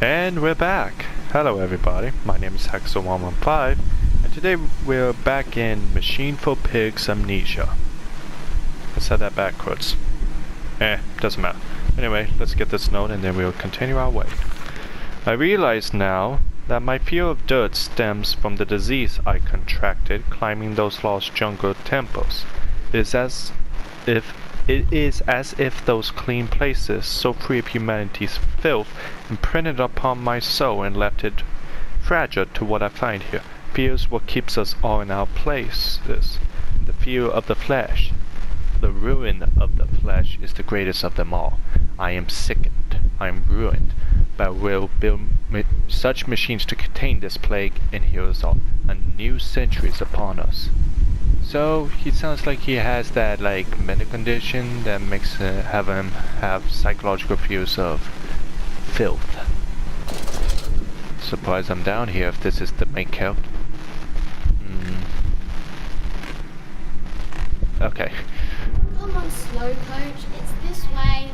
And we're back. Hello everybody, my name is Hexer115, and today we're back in Machine for Pigs Amnesia. I said that backwards. Doesn't matter. Anyway, let's get this note and then we'll continue our way. I realize now that my fear of dirt stems from the disease I contracted climbing those lost jungle temples. It is as if those clean places, so free of humanity's filth, imprinted upon my soul and left it fragile to what I find here. Fear is what keeps us all in our places. The fear of the flesh. The ruin of the flesh is the greatest of them all. I am sickened. I am ruined. But we'll build such machines to contain this plague and heal us all. A new century is upon us. So he sounds like he has that mental condition that makes him have psychological fears of filth. Surprised I'm down here if this is the main character. Okay. Come on, slow coach. It's this way.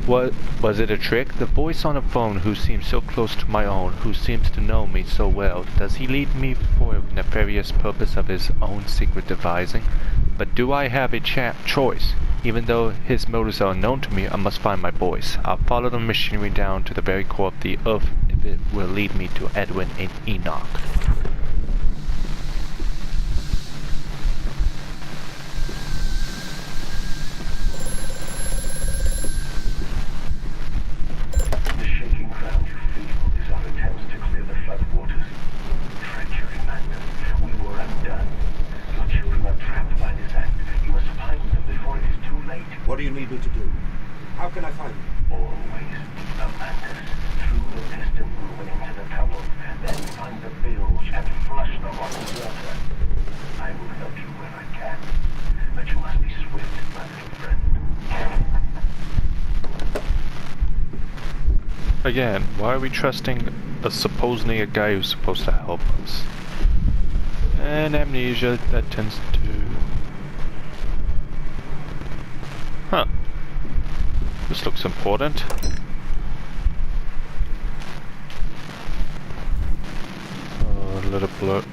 What was it a trick? The voice on the phone who seems so close to my own, who seems to know me so well, does he lead me for a nefarious purpose of his own secret devising? But do I have a choice? Even though his motives are unknown to me, I must find my voice. I'll follow the machinery down to the very core of the earth if it will lead me to Edwin and Enoch. What do you need me to do? How can I find you? Always Amanda. Through the piston room and into the tunnel. Then find the bilge and flush them on the water. I will help you where I can. But you must be swift, my little friend. Again, why are we trusting supposedly a guy who's supposed to help us? And Amnesia, that tends to... Huh. This looks important. Oh, a little blur.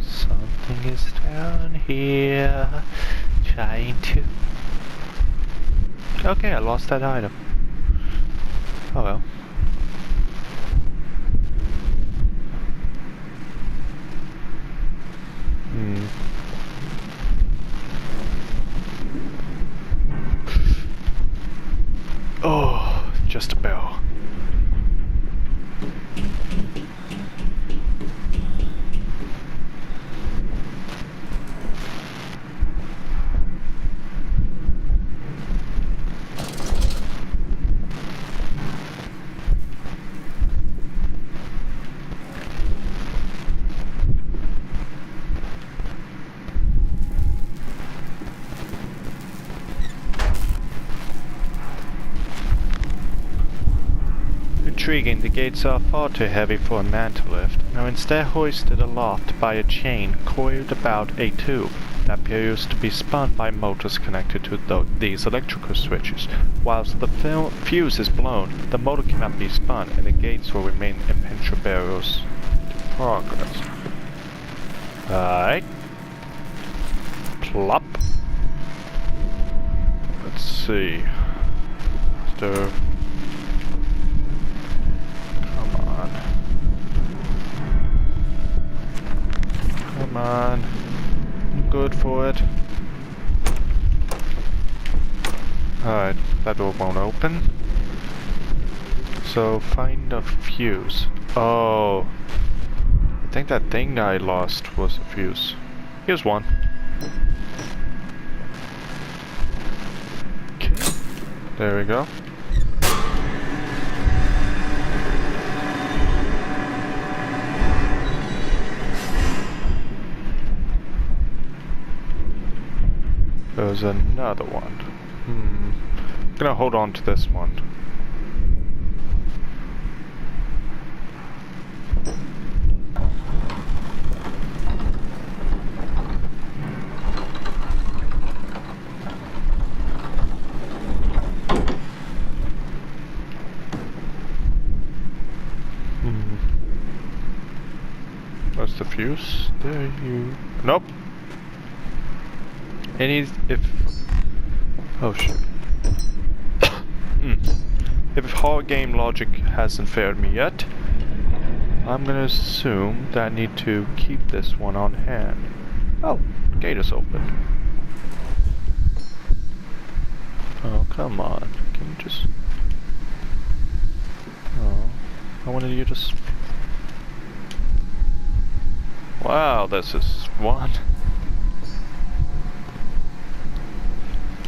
Something is down here. Trying to... Okay, I lost that item. Oh well. Oh, just a bell. Intriguing, the gates are far too heavy for a man to lift, and are instead hoisted aloft by a chain coiled about a tube that appears to be spun by motors connected to these electrical switches. Whilst the fuse is blown, the motor cannot be spun, and the gates will remain impenetrable barriers to progress. Alright. Plop. Let's see. Stove. Come on. I'm good for it. Alright, that door won't open. So find a fuse. Oh. I think that thing I lost was a fuse. Here's one. Okay. There we go. There's another one. I'm gonna hold on to this one. What's the fuse? There you... Nope! If... Oh shit. If hard game logic hasn't failed me yet, I'm gonna assume that I need to keep this one on hand. Oh, gate is open. Oh, come on. Can you just... Oh, I wanted you to just... Wow, this is one.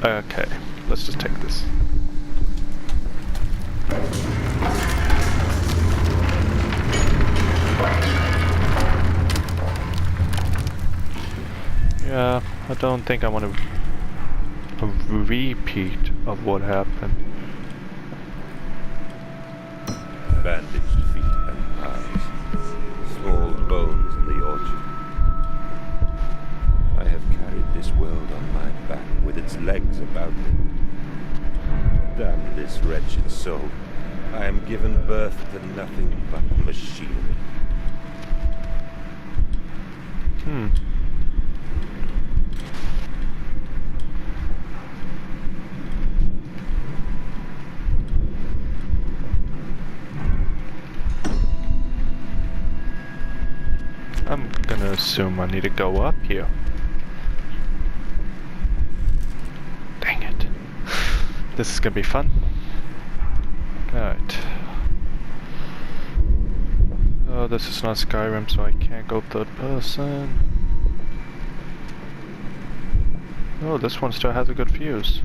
Okay, let's just take this. Yeah, I don't think I want a repeat of what happened. Bandaged feet and eyes, small bones in the orchard. I have carried this world on my back with its legs about me. Damn this wretched soul. I am given birth to nothing but machinery. I'm gonna assume I need to go up here. Dang it. This is gonna be fun. Alright. Oh, this is not Skyrim, so I can't go third person. Oh, this one still has a good fuse.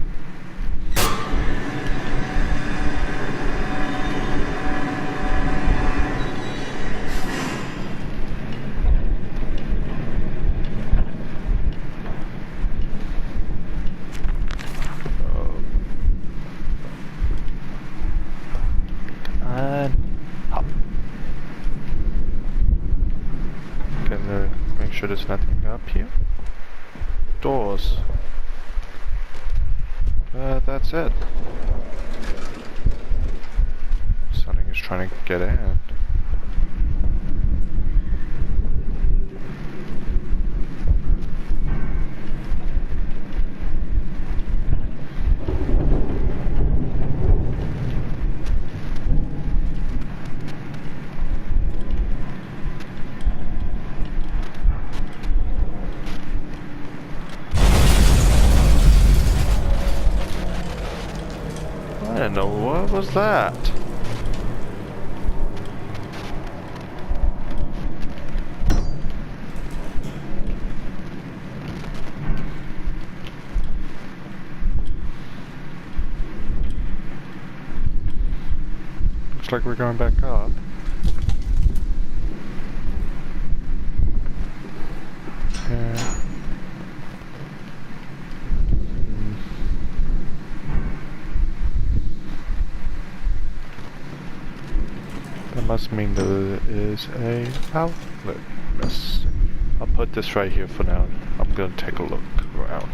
Make sure there's nothing up here. Doors. That's it. Something is trying to get in. I don't know, what was that? Looks like we're going back up. Yeah. That must mean there is a outlet. Yes. I'll put this right here for now. I'm gonna take a look around.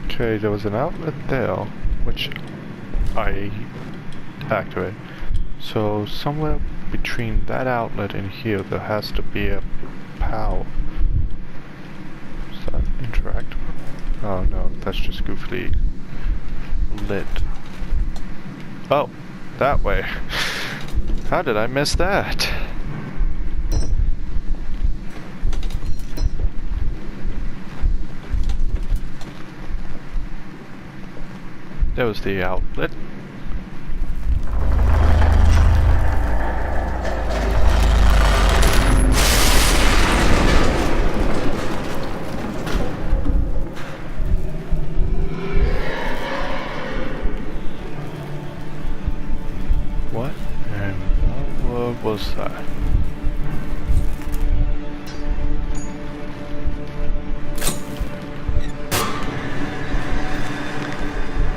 Okay, there was an outlet there, which I activated. So somewhere between that outlet and here, there has to be a power. Is that interactive? Oh no, that's just goofily lit. Oh, that way. How did I miss that? There was the outlet. What in the world was that?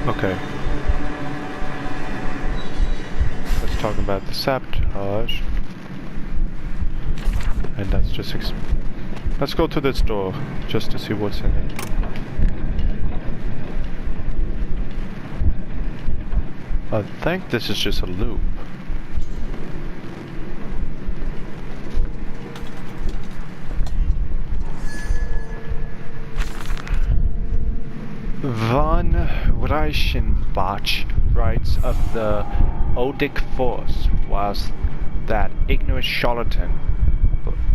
Okay. Let's talk about the sabotage. And that's just Let's go to this door, just to see what's in it. I think this is just a loop. Von Reichenbach writes of the odic force, whilst that ignorant charlatan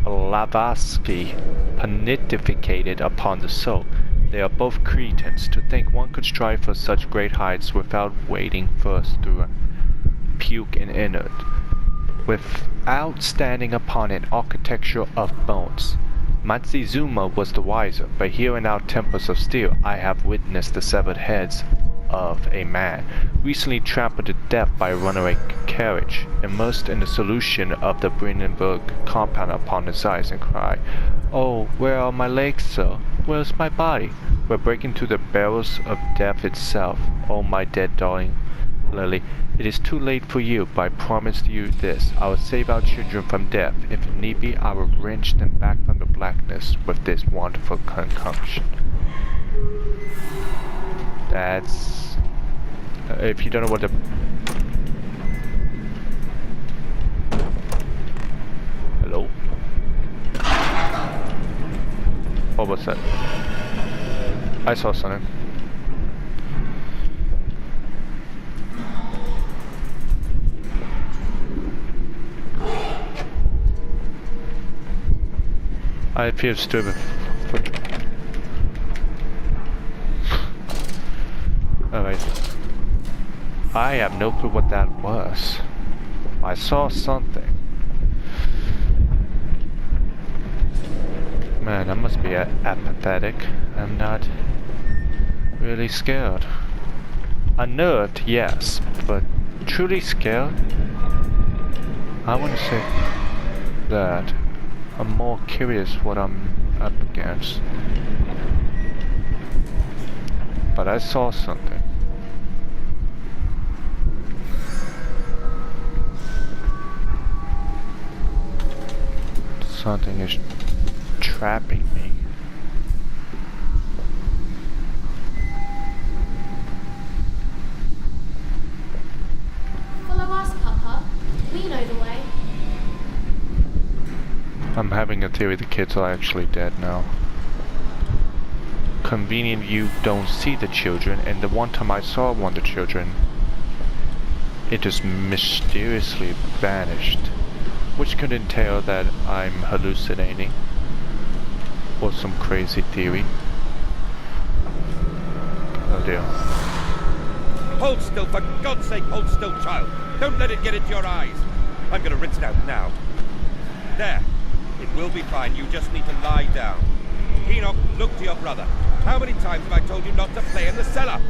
Blavatsky pontificated upon the soul. They are both cretins to think one could strive for such great heights without wading first through puke and inert, without standing upon an architecture of bones. Matsuzuma was the wiser, but here in our temples of steel I have witnessed the severed heads of a man, recently trampled to death by a runaway carriage, immersed in the solution of the Brandenburg compound upon his eyes, and cry, "Oh, where are my legs, sir? Where's my body?" We're breaking through the barrels of death itself. Oh, my dead darling Lily, it is too late for you, but I promise you this, I will save our children from death. If need be, I will wrench them back from the blackness with this wonderful concoction. That's... if you don't know what the... Hello? What was that? I saw something. I feel stupid. Alright. I have no clue what that was. I saw something. Man, I must be apathetic. I'm not really scared. Unnerved, yes, but truly scared? I want to say that I'm more curious what I'm up against. But I saw something. Something is trapping me. Follow us, Papa. We know the way. I'm having a theory the kids are actually dead now. Convenient you don't see the children, and the one time I saw one of the children, it just mysteriously vanished. Which could entail that I'm hallucinating. Or some crazy theory. Oh dear. Hold still, for God's sake, hold still, child. Don't let it get into your eyes. I'm gonna rinse it out now. There. It will be fine. You just need to lie down. Enoch, look to your brother. How many times have I told you not to play in the cellar?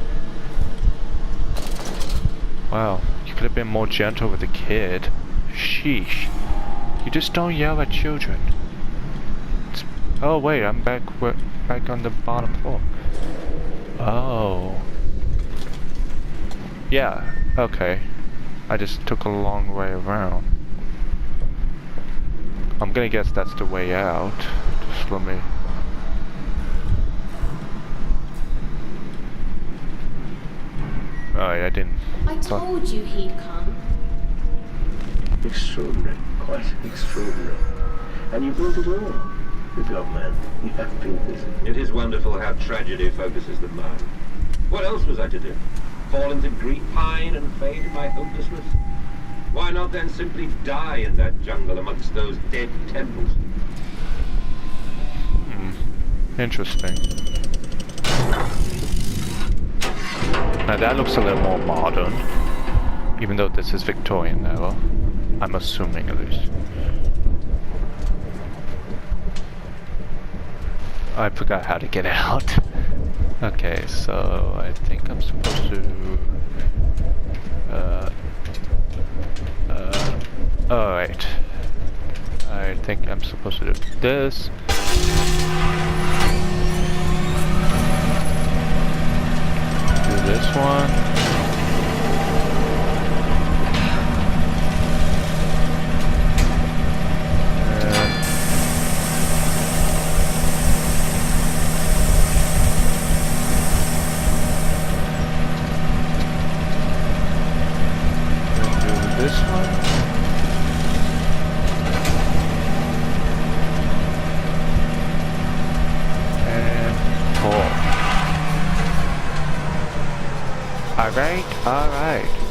Wow, you could have been more gentle with the kid. Sheesh. You just don't yell at children. Oh wait, I'm back on the bottom floor. Oh. Yeah, okay. I just took a long way around. I'm gonna guess that's the way out. Just let me... Alright, I didn't... I told you he'd come. Extraordinary, quite extraordinary. And you built it all. Good God, man, you have been busy. It is wonderful how tragedy focuses the mind. What else was I to do? Fall into grief, pine, and fade in my hopelessness? Why not then simply die in that jungle amongst those dead temples? Interesting. Now that looks a little more modern. Even though this is Victorian era. I'm assuming at least. I forgot how to get out. Okay, so I think I'm supposed to... Alright. I think I'm supposed to do this. Do this one.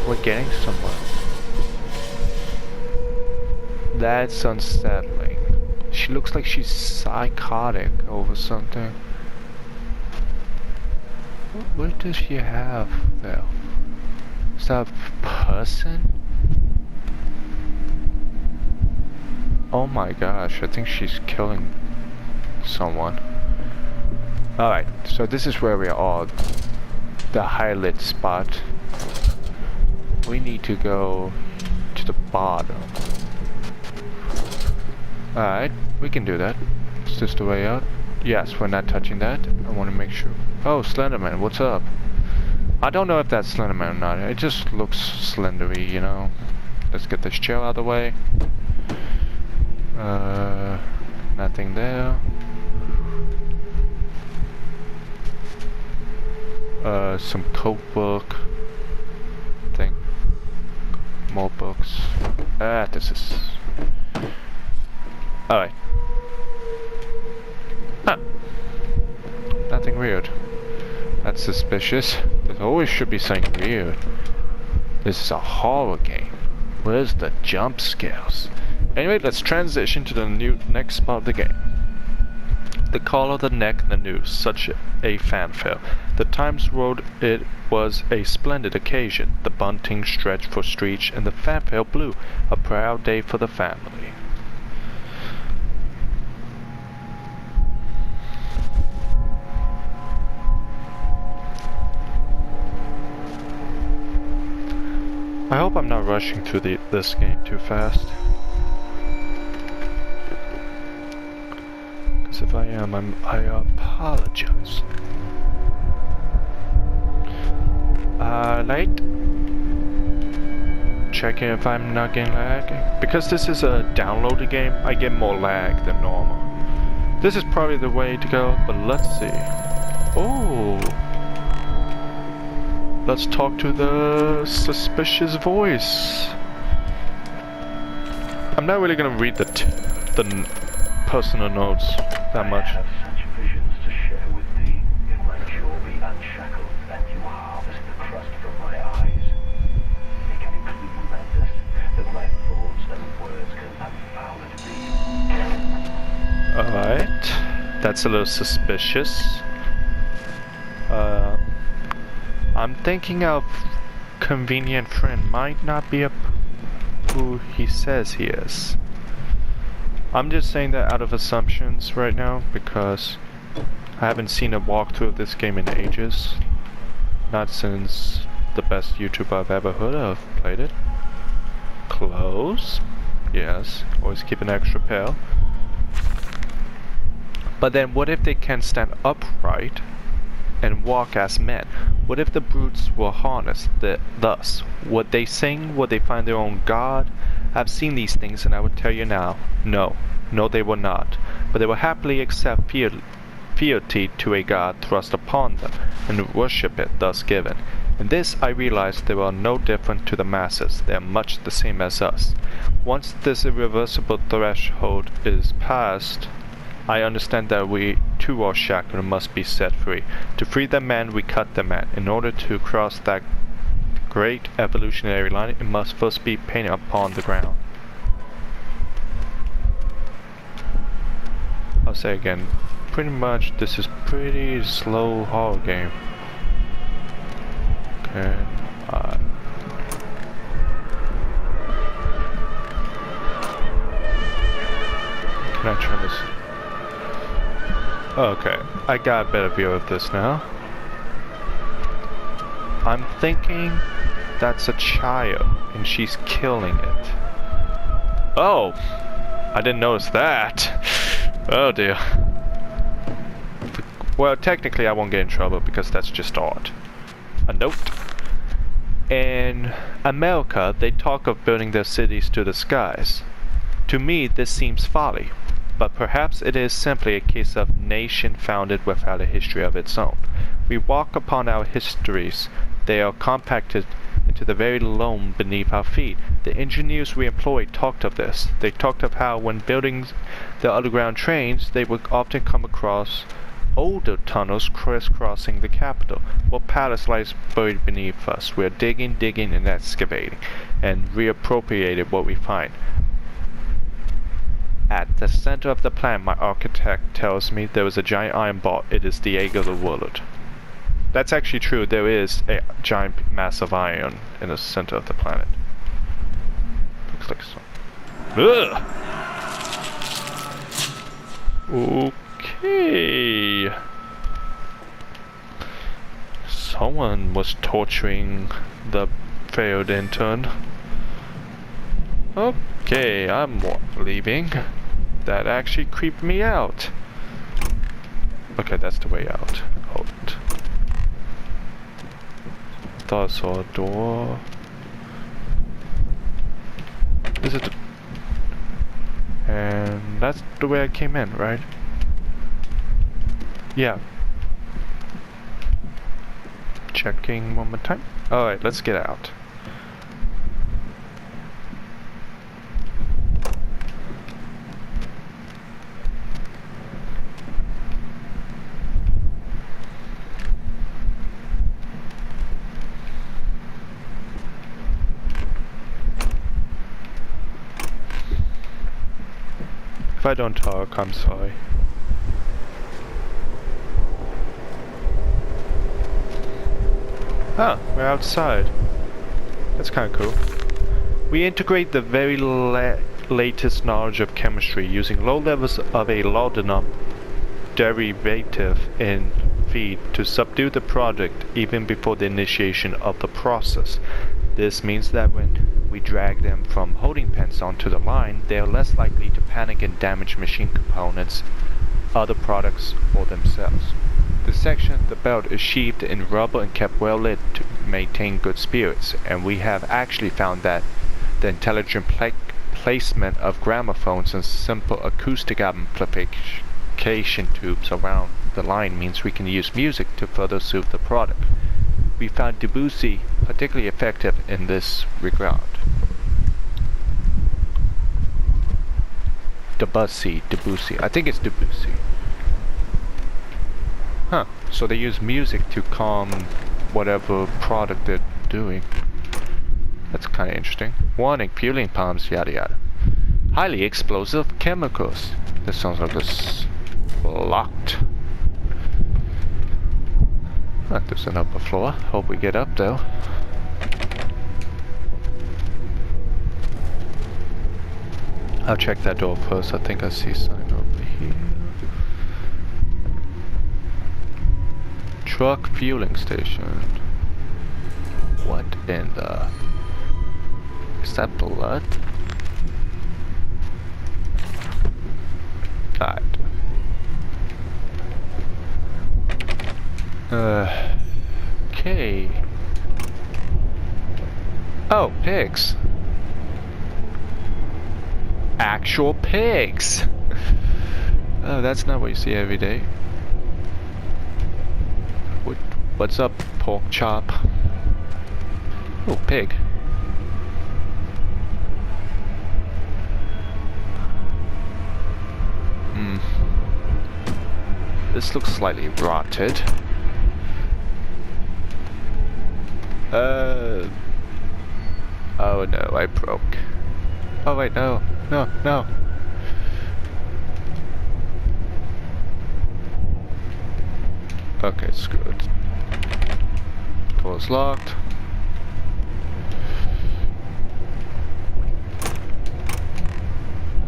We're getting somewhere. That's unsettling. She looks like she's psychotic over something. What does she have there? Is that a person? Oh my gosh, I think she's killing someone. Alright, so this is where we are. The highlight spot. We need to go to the bottom. Alright, we can do that. Is this the way out? Yes, we're not touching that. I want to make sure. Oh, Slenderman, what's up? I don't know if that's Slenderman or not. It just looks slendery, you know. Let's get this chair out of the way. Nothing there. Some code book. Thing. More books. This is... Alright. Huh. Nothing weird. That's suspicious. There always should be something weird. This is a horror game. Where's the jump scares? Anyway, let's transition to the next part of the game. The call of the neck in the news, such a fanfare. The Times wrote it was a splendid occasion. The bunting stretched for streets and the fanfare blew. A proud day for the family. I hope I'm not rushing through this game too fast. Because if I am, I apologize. Light. Checking if I'm not getting lag. Because this is a downloaded game, I get more lag than normal. This is probably the way to go, but let's see. Oh. Let's talk to the suspicious voice. I'm not really gonna read the personal notes that much. I have such visions to share with thee. If my jaw be unshackled and you harvest the crust from my eyes, they can be tremendous that my thoughts and words can unfoul it be. Alright. That's a little suspicious. I'm thinking of convenient friend might not be who he says he is. I'm just saying that out of assumptions right now because I haven't seen a walkthrough of this game in ages. Not since the best YouTuber I've ever heard of played it. Close. Yes, always keep an extra pair. But then what if they can stand upright and walk as men? What if the brutes were harnessed thus? Would they sing? Would they find their own god? I've seen these things and I would tell you now, no. No, they will not. But they will happily accept fealty to a god thrust upon them, and worship it thus given. In this I realize they are no different to the masses. They are much the same as us. Once this irreversible threshold is passed, I understand that we too are shackled and must be set free. To free the man, we cut the man. In order to cross that great evolutionary line, it must first be painted upon the ground. I'll say again, pretty much this is pretty slow horror game. Okay, can I turn this? Okay, I got a better view of this now. I'm thinking that's a child and she's killing it. Oh! I didn't notice that. Oh dear. Well, technically I won't get in trouble because that's just art. A note. In America, they talk of building their cities to the skies. To me, this seems folly. But perhaps it is simply a case of nation founded without a history of its own. We walk upon our histories. They are compacted into the very loam beneath our feet. The engineers we employed talked of this. They talked of how when building the underground trains, they would often come across older tunnels crisscrossing the capital, while palace lies buried beneath us. We're digging, and excavating, and reappropriated what we find. At the center of the planet, my architect tells me there is a giant iron ball. It is the egg of the world. That's actually true. There is a giant mass of iron in the center of the planet. Looks like so. Ugh! Okay. Someone was torturing the failed intern. Okay, I'm leaving. That actually creeped me out. Okay, that's the way out. Hold it. Thought I saw a door. Is it? And that's the way I came in, right? Yeah. Checking one more time. Alright, let's get out. If I don't talk, I'm sorry. Ah, we're outside. That's kind of cool. We integrate the very latest knowledge of chemistry using low levels of a laudanum derivative in feed to subdue the product even before the initiation of the process. This means that when we drag them from holding pens onto the line, they are less likely to panic and damage machine components, other products, or themselves. The section of the belt is sheathed in rubber and kept well lit to maintain good spirits, and we have actually found that the intelligent placement of gramophones and simple acoustic amplification tubes around the line means we can use music to further soothe the product. We found Debussy particularly effective in this regard. Debussy. I think it's Debussy. Huh, so they use music to calm whatever product they're doing. That's kind of interesting. Warning, fueling pumps, yada yada. Highly explosive chemicals. This sounds like it's locked. There's an upper floor. Hope we get up though. I'll check that door first. I think I see something over here. Truck fueling station. What in the... Is that blood? Alright. Okay. Oh, pigs. Actual pigs. Oh, that's not what you see every day. What's up, pork chop? Oh, pig. This looks slightly rotted. Oh no, I broke. Oh wait, no. Okay, screw it. Door's locked.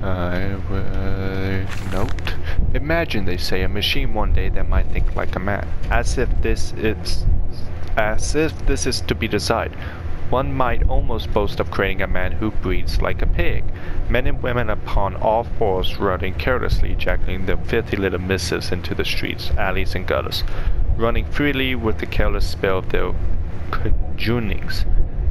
I will note. Imagine, they say, a machine one day that might think like a man. As if this is to be desired. One might almost boast of creating a man who breathes like a pig. Men and women upon all fours running carelessly, ejaculating their filthy little missives into the streets, alleys, and gutters, running freely with the careless spell of their congealings.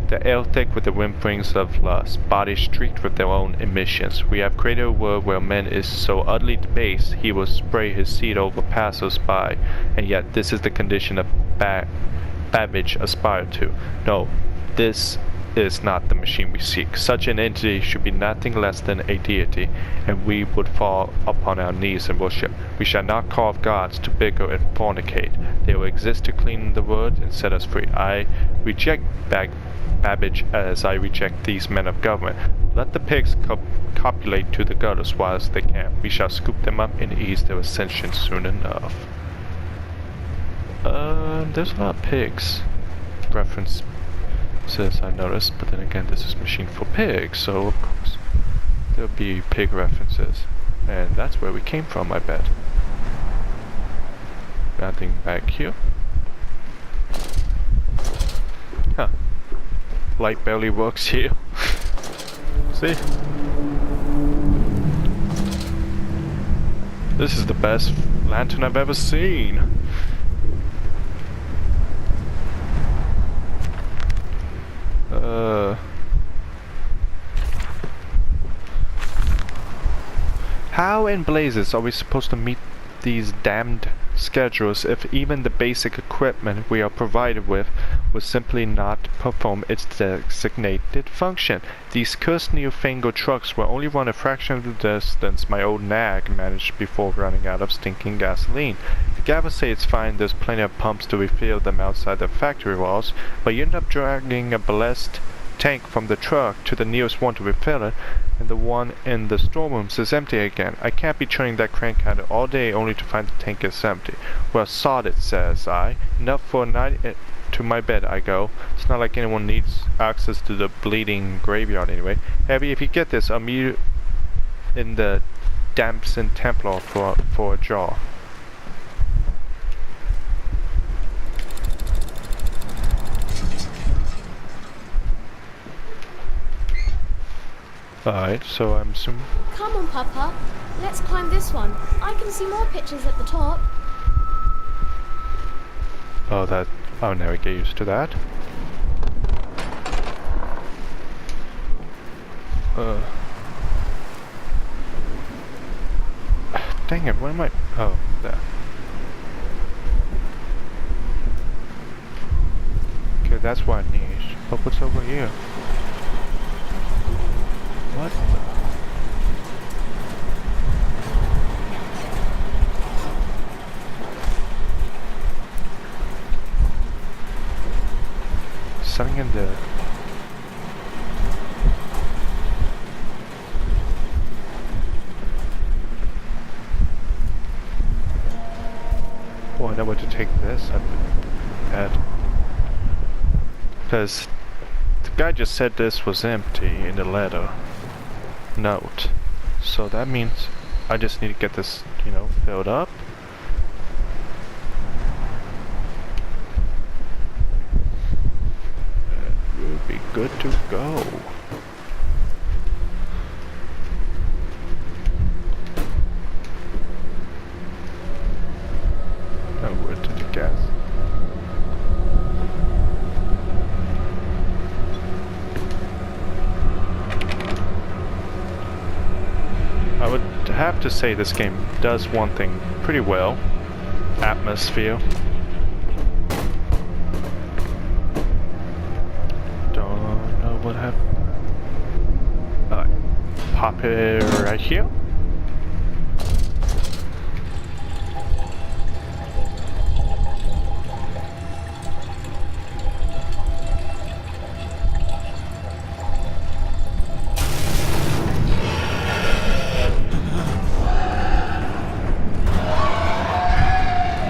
The air thick with the whimperings of lust, bodies streaked with their own emissions. We have created a world where man is so utterly debased he will spray his seed over passers-by, and yet this is the condition of Babbage aspired to. No, this is not the machine we seek. Such an entity should be nothing less than a deity, and we would fall upon our knees and worship. We shall not carve gods to bicker and fornicate. They will exist to clean the world and set us free. I reject Babbage as I reject these men of government. Let the pigs copulate to the gutters whilst they can. We shall scoop them up and ease their ascension soon enough. There's a lot of pigs references I noticed, but then again this is Machine for Pigs, so of course there'll be pig references. And that's where we came from, I bet. Nothing back here. Huh. Light barely works here. See? This is the best lantern I've ever seen. How in blazes are we supposed to meet these damned schedules if even the basic equipment we are provided with will simply not perform its designated function? These cursed newfangled trucks will only run a fraction of the distance my old nag managed before running out of stinking gasoline. The Gavin say it's fine, there's plenty of pumps to refill them outside the factory walls, but you end up dragging a ballast tank from the truck to the nearest one to refill it, and the one in the storerooms is empty again. I can't be turning that crank out all day only to find the tank is empty. Well, sod it, says I. Enough for a night. To my bed I go. It's not like anyone needs access to the bleeding graveyard anyway. Abby, if you get this, I'll meet you in the Damson Templar for a jaw. Alright, so I'm assuming... Come on, Papa. Let's climb this one. I can see more pictures at the top. Oh, that... I'll never get used to that. Dang it, where am I... Oh, there. Okay, that's what I need. But what's over here? What the... Something in the... Oh, I know where to take this. I've been... Because the guy just said this was empty in the letter. Note. So that means I just need to get this, you know, filled up. And we'll be good to go. Now where to the gas? I would have to say this game does one thing pretty well. Atmosphere. Don't know what happened. Pop it right here.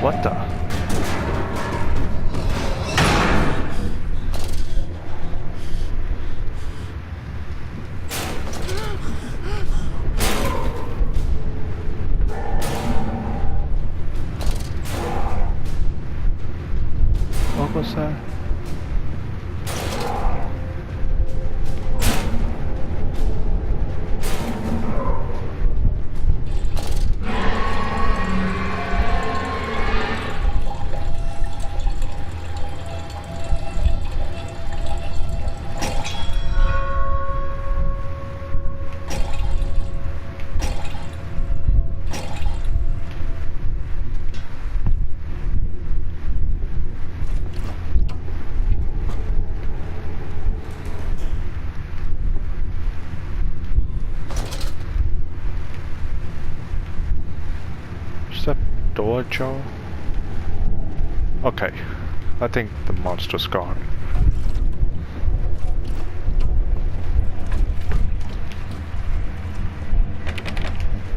What the? that door ajar? Okay. I think the monster's gone.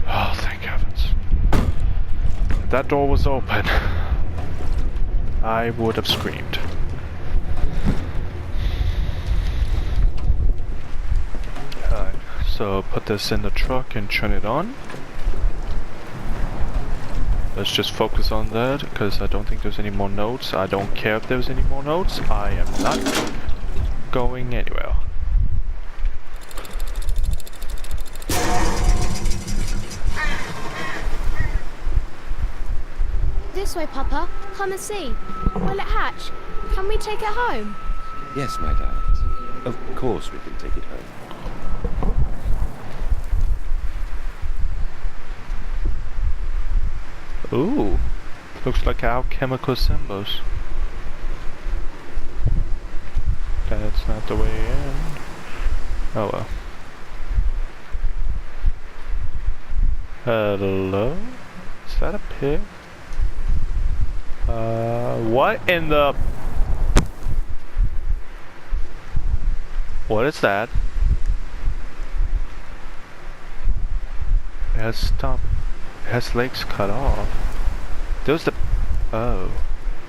Oh, thank heavens. If that door was open, I would have screamed. Alright, so put this in the truck and turn it on. Let's just focus on that, because I don't think there's any more notes. I don't care if there's any more notes. I am not going anywhere. This way, Papa. Come and see. Will it hatch? Can we take it home? Yes, my darlings. Of course we can take it home. Ooh, looks like alchemical symbols. That's not the way in. Oh well. Hello? Is that a pig? What in the... What is that? It has stump. It has legs cut off. There's the... Oh.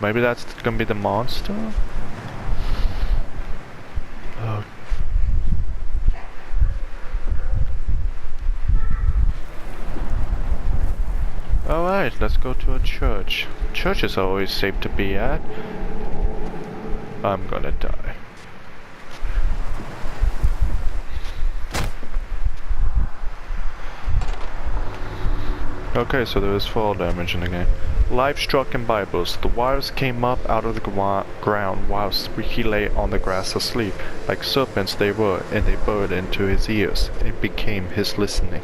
Maybe that's gonna be the monster? Oh. Alright, let's go to a church. Church is always safe to be at. I'm gonna die. Okay, so there is fall damage in the game. Life struck in Bibles. The wires came up out of the ground whilst he lay on the grass asleep. Like serpents they were, and they burrowed into his ears. It became his listening.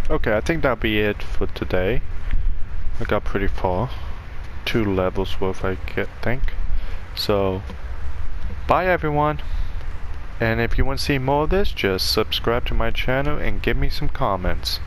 Okay, I think that'll be it for today. I got pretty far. 2 levels worth, I think. So, bye everyone. And if you want to see more of this, just subscribe to my channel and give me some comments.